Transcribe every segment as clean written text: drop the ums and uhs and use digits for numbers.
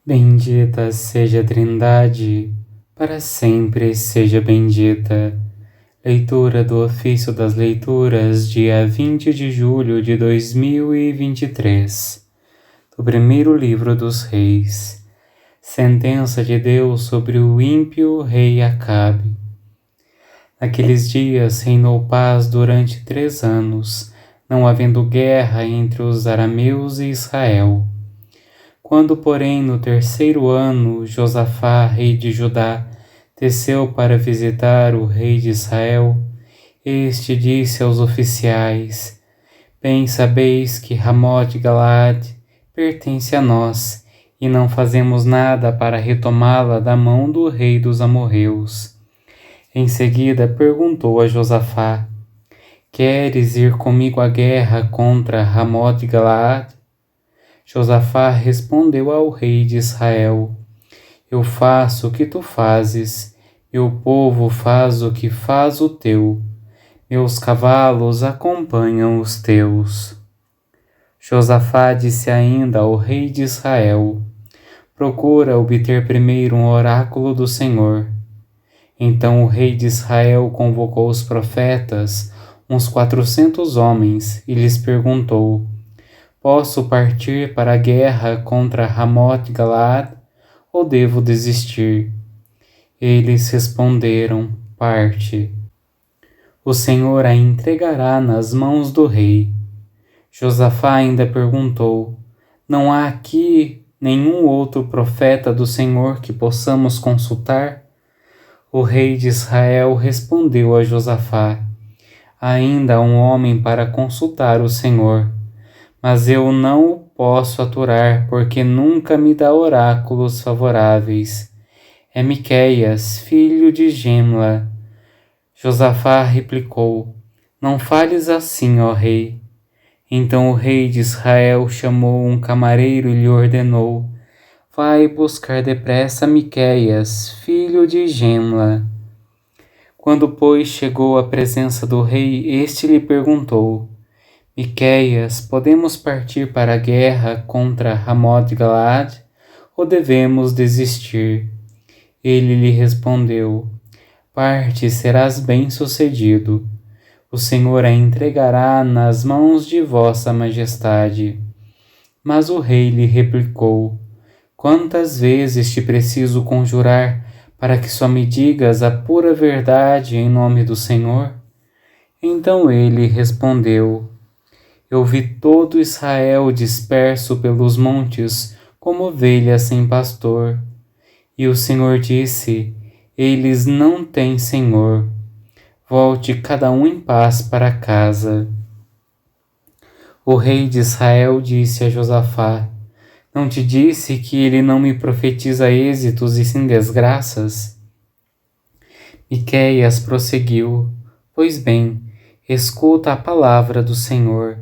Bendita seja a Trindade, para sempre seja bendita. Leitura do Ofício das Leituras, dia 20 de julho de 2023. Do primeiro livro dos Reis. Sentença de Deus sobre o ímpio rei Acabe. Naqueles dias reinou paz durante 3 anos, não havendo guerra entre os arameus e Israel. Quando, porém, no 3º ano, Josafá, rei de Judá, desceu para visitar o rei de Israel, este disse aos oficiais: Bem sabeis que Ramote-Galaade pertence a nós, e não fazemos nada para retomá-la da mão do rei dos amorreus. Em seguida perguntou a Josafá: Queres ir comigo à guerra contra Ramote-Galaade? Josafá respondeu ao rei de Israel: Eu faço o que tu fazes, meu povo faz o que faz o teu, meus cavalos acompanham os teus. Josafá disse ainda ao rei de Israel: Procura obter primeiro um oráculo do Senhor. Então o rei de Israel convocou os profetas, uns 400 homens, e lhes perguntou: Posso partir para a guerra contra Ramote-Galaade ou devo desistir? Eles responderam: Parte. O Senhor a entregará nas mãos do rei. Josafá ainda perguntou: Não há aqui nenhum outro profeta do Senhor que possamos consultar? O rei de Israel respondeu a Josafá: Ainda há um homem para consultar o Senhor, mas eu não o posso aturar, porque nunca me dá oráculos favoráveis. É Miqueias, filho de Gemla. Josafá replicou: Não fales assim, ó rei. Então o rei de Israel chamou um camareiro e lhe ordenou: Vai buscar depressa Miqueias, filho de Gemla. Quando, pois, chegou à presença do rei, este lhe perguntou: Miqueias, podemos partir para a guerra contra Ramote-Galaade ou devemos desistir? Ele lhe respondeu: Parte, serás bem-sucedido. O Senhor a entregará nas mãos de vossa majestade. Mas o rei lhe replicou: Quantas vezes te preciso conjurar para que só me digas a pura verdade em nome do Senhor? Então ele respondeu: Eu vi todo Israel disperso pelos montes, como ovelhas sem pastor. E o Senhor disse: Eles não têm senhor. Volte cada um em paz para casa. O rei de Israel disse a Josafá: Não te disse que ele não me profetiza êxitos e sim desgraças? Miqueias prosseguiu: Pois bem, escuta a palavra do Senhor.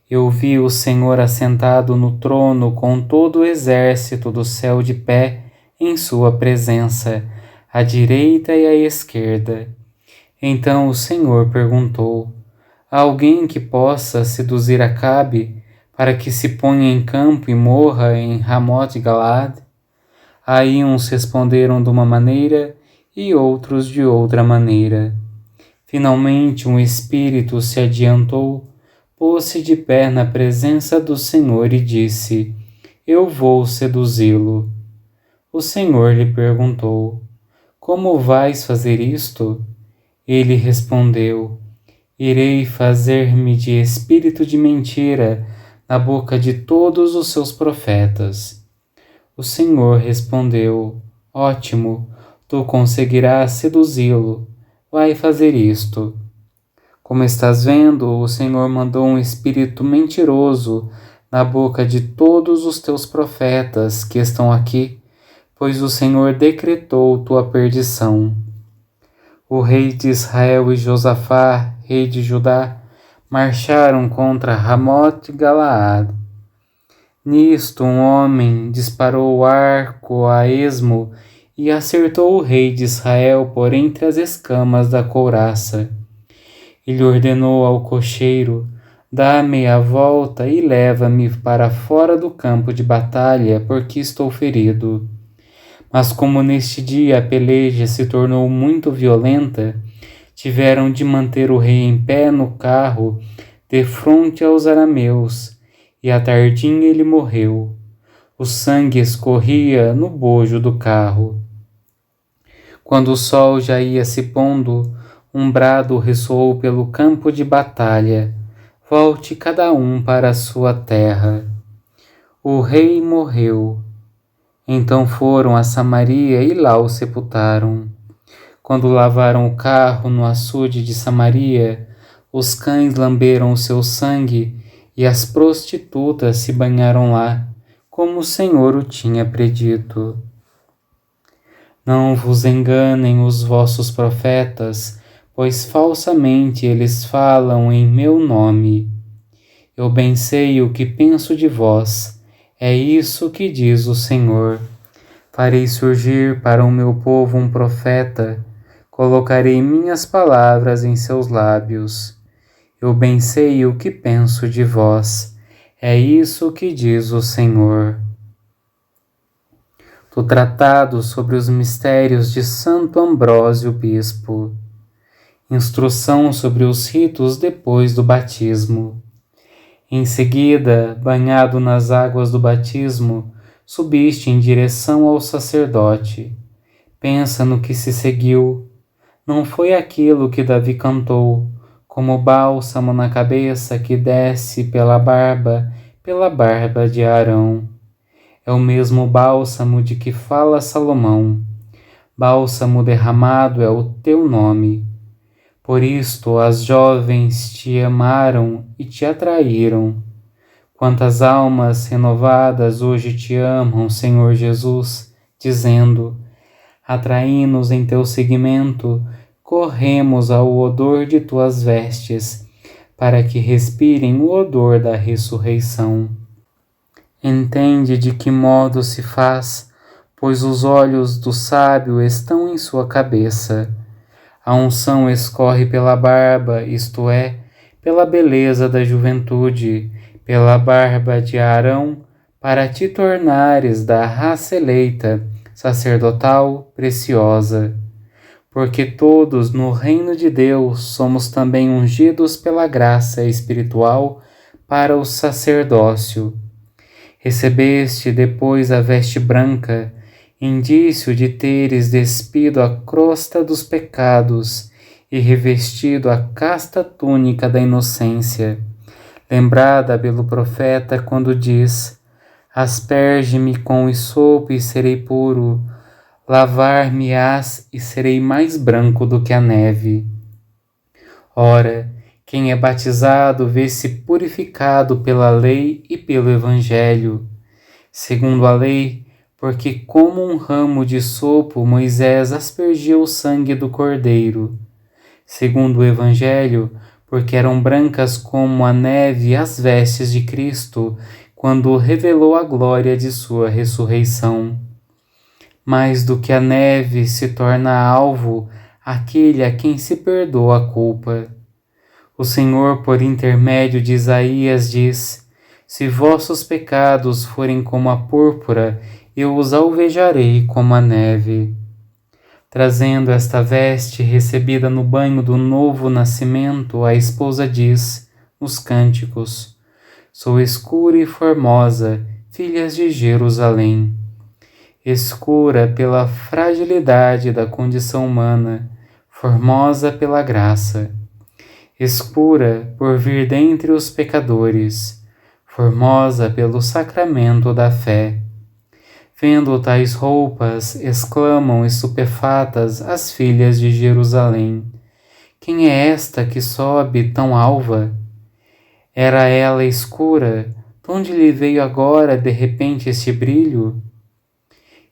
Eu vi o Senhor assentado no trono com todo o exército do céu de pé em sua presença, à direita e à esquerda. Então o Senhor perguntou: Há alguém que possa seduzir Acabe para que se ponha em campo e morra em Ramote-Galaade? Aí uns responderam de uma maneira e outros de outra maneira. Finalmente um espírito se adiantou, pôs-se de pé na presença do Senhor e disse: Eu vou seduzi-lo. O Senhor lhe perguntou: Como vais fazer isto? Ele respondeu: Irei fazer-me de espírito de mentira na boca de todos os seus profetas. O Senhor respondeu: Ótimo, tu conseguirás seduzi-lo. Vai fazer isto. Como estás vendo, o Senhor mandou um espírito mentiroso na boca de todos os teus profetas que estão aqui, pois o Senhor decretou tua perdição. O rei de Israel e Josafá, rei de Judá, marcharam contra Ramote-Galaade. Nisto um homem disparou o arco a esmo e acertou o rei de Israel por entre as escamas da couraça. Ele ordenou ao cocheiro: Dá meia volta e leva-me para fora do campo de batalha, porque estou ferido. Mas como neste dia a peleja se tornou muito violenta, tiveram de manter o rei em pé no carro, defronte aos arameus, e à tardinha ele morreu. O sangue escorria no bojo do carro. Quando o sol já ia se pondo, um brado ressoou pelo campo de batalha: volte cada um para a sua terra. O rei morreu. Então foram a Samaria e lá o sepultaram. Quando lavaram o carro no açude de Samaria, os cães lamberam o seu sangue e as prostitutas se banharam lá, como o Senhor o tinha predito. Não vos enganem os vossos profetas, pois falsamente eles falam em meu nome. Eu bem sei o que penso de vós, é isso que diz o Senhor. Farei surgir para o meu povo um profeta, colocarei minhas palavras em seus lábios. Eu bem sei o que penso de vós, é isso que diz o Senhor. Do Tratado sobre os Mistérios de Santo Ambrósio Bispo. Instrução sobre os ritos depois do batismo. Em seguida, banhado nas águas do batismo, subiste em direção ao sacerdote. Pensa no que se seguiu. Não foi aquilo que Davi cantou, como bálsamo na cabeça que desce pela barba de Arão. É o mesmo bálsamo de que fala Salomão. Bálsamo derramado é o teu nome. Por isto as jovens te amaram e te atraíram. Quantas almas renovadas hoje te amam, Senhor Jesus, dizendo: atraí-nos em teu seguimento, corremos ao odor de tuas vestes, para que respirem o odor da ressurreição. Entende de que modo se faz, pois os olhos do sábio estão em sua cabeça. A unção escorre pela barba, isto é, pela beleza da juventude, pela barba de Arão, para te tornares da raça eleita, sacerdotal, preciosa. Porque todos no reino de Deus somos também ungidos pela graça espiritual para o sacerdócio. Recebeste depois a veste branca, indício de teres despido a crosta dos pecados e revestido a casta túnica da inocência, lembrada pelo profeta quando diz: asperge-me com hisopo e serei puro, lavar-me-ás e serei mais branco do que a neve. Ora, quem é batizado vê-se purificado pela lei e pelo Evangelho. Segundo a lei, porque como um ramo de hisopo Moisés aspergiu o sangue do cordeiro. Segundo o Evangelho, porque eram brancas como a neve as vestes de Cristo, quando revelou a glória de sua ressurreição. Mais do que a neve se torna alvo aquele a quem se perdoa a culpa. O Senhor, por intermédio de Isaías, diz: se vossos pecados forem como a púrpura, eu os alvejarei como a neve. Trazendo esta veste recebida no banho do novo nascimento, a esposa diz, nos cânticos: sou escura e formosa, filhas de Jerusalém. Escura pela fragilidade da condição humana, formosa pela graça. Escura por vir dentre os pecadores, formosa pelo sacramento da fé. Vendo tais roupas, exclamam estupefatas as filhas de Jerusalém: quem é esta que sobe tão alva? Era ela escura, donde lhe veio agora de repente este brilho?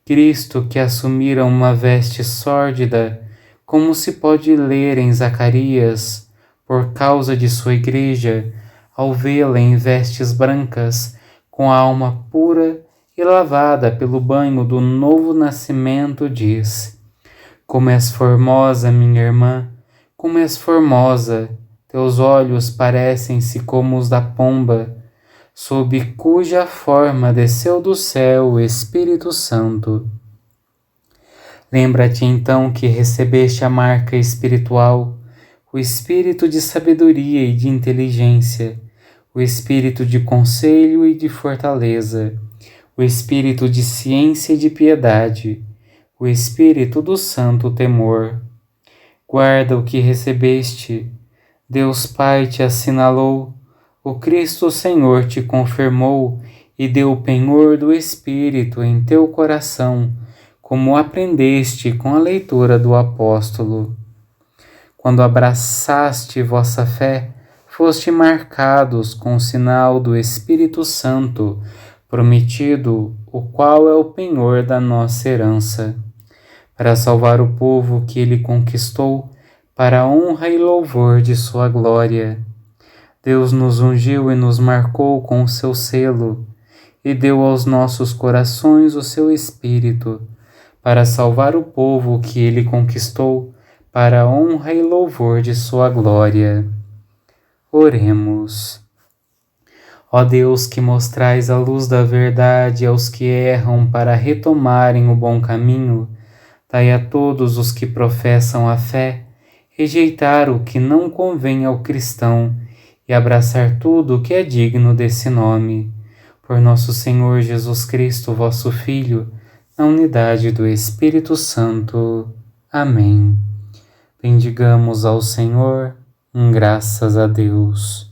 Cristo, que assumira uma veste sórdida, como se pode ler em Zacarias, por causa de sua igreja, ao vê-la em vestes brancas, com a alma pura e lavada pelo banho do novo nascimento, diz: como és formosa, minha irmã, como és formosa, Teus olhos parecem-se como os da pomba, sob cuja forma desceu do céu o Espírito Santo. Lembra-te então que recebeste a marca espiritual, o espírito de sabedoria e de inteligência, o espírito de conselho e de fortaleza, o espírito de ciência e de piedade, o espírito do santo temor. Guarda o que recebeste, Deus Pai te assinalou, o Cristo Senhor te confirmou e deu o penhor do Espírito em teu coração, como aprendeste com a leitura do apóstolo. Quando abraçaste vossa fé, foste marcados com o sinal do Espírito Santo, prometido, o qual é o penhor da nossa herança, para salvar o povo que ele conquistou, para a honra e louvor de sua glória. Deus nos ungiu e nos marcou com o seu selo, e deu aos nossos corações o seu Espírito, para salvar o povo que ele conquistou, para a honra e louvor de sua glória. Oremos. Ó Deus, que mostrais a luz da verdade aos que erram para retomarem o bom caminho, dai a todos os que professam a fé rejeitar o que não convém ao cristão e abraçar tudo o que é digno desse nome. Por nosso Senhor Jesus Cristo, vosso Filho, na unidade do Espírito Santo. Amém. Bendigamos ao Senhor, graças a Deus.